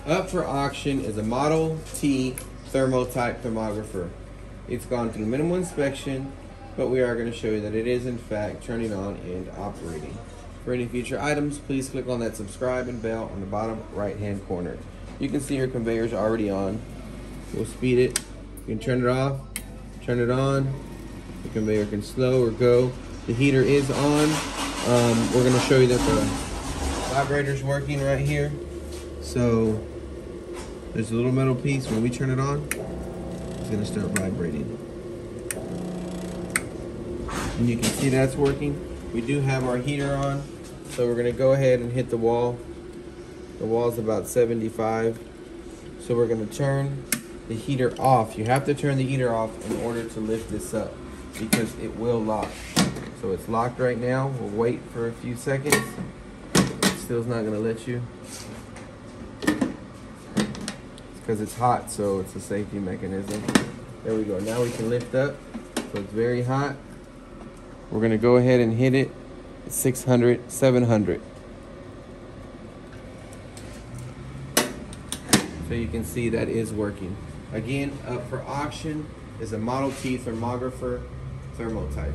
Up for auction is a Model T Thermotype thermographer. It's gone through minimal inspection, but we are going to show you that it is in fact turning on and operating. For any future items, please click on that subscribe and bell on the bottom right hand corner. You can see your conveyors are already on. We'll speed it. You can turn it off, turn it on. The conveyor can slow or go. The heater is on. We're going to show you that the vibrator's working right here. So there's a little metal piece. When we turn it on, it's going to start vibrating. And you can see that's working. We do have our heater on, so we're going to go ahead and hit the wall. The wall's about 75. So we're going to turn the heater off. You have to turn the heater off in order to lift this up because it will lock. So it's locked right now. We'll wait for a few seconds. It still's not going to let you. It's because it's hot, so it's a safety mechanism. There we go. Now we can lift up. So it's very hot. We're going to go ahead and hit it at 600, 700. So you can see that is working. Again, up for auction is a Model T Thermographer Thermotype.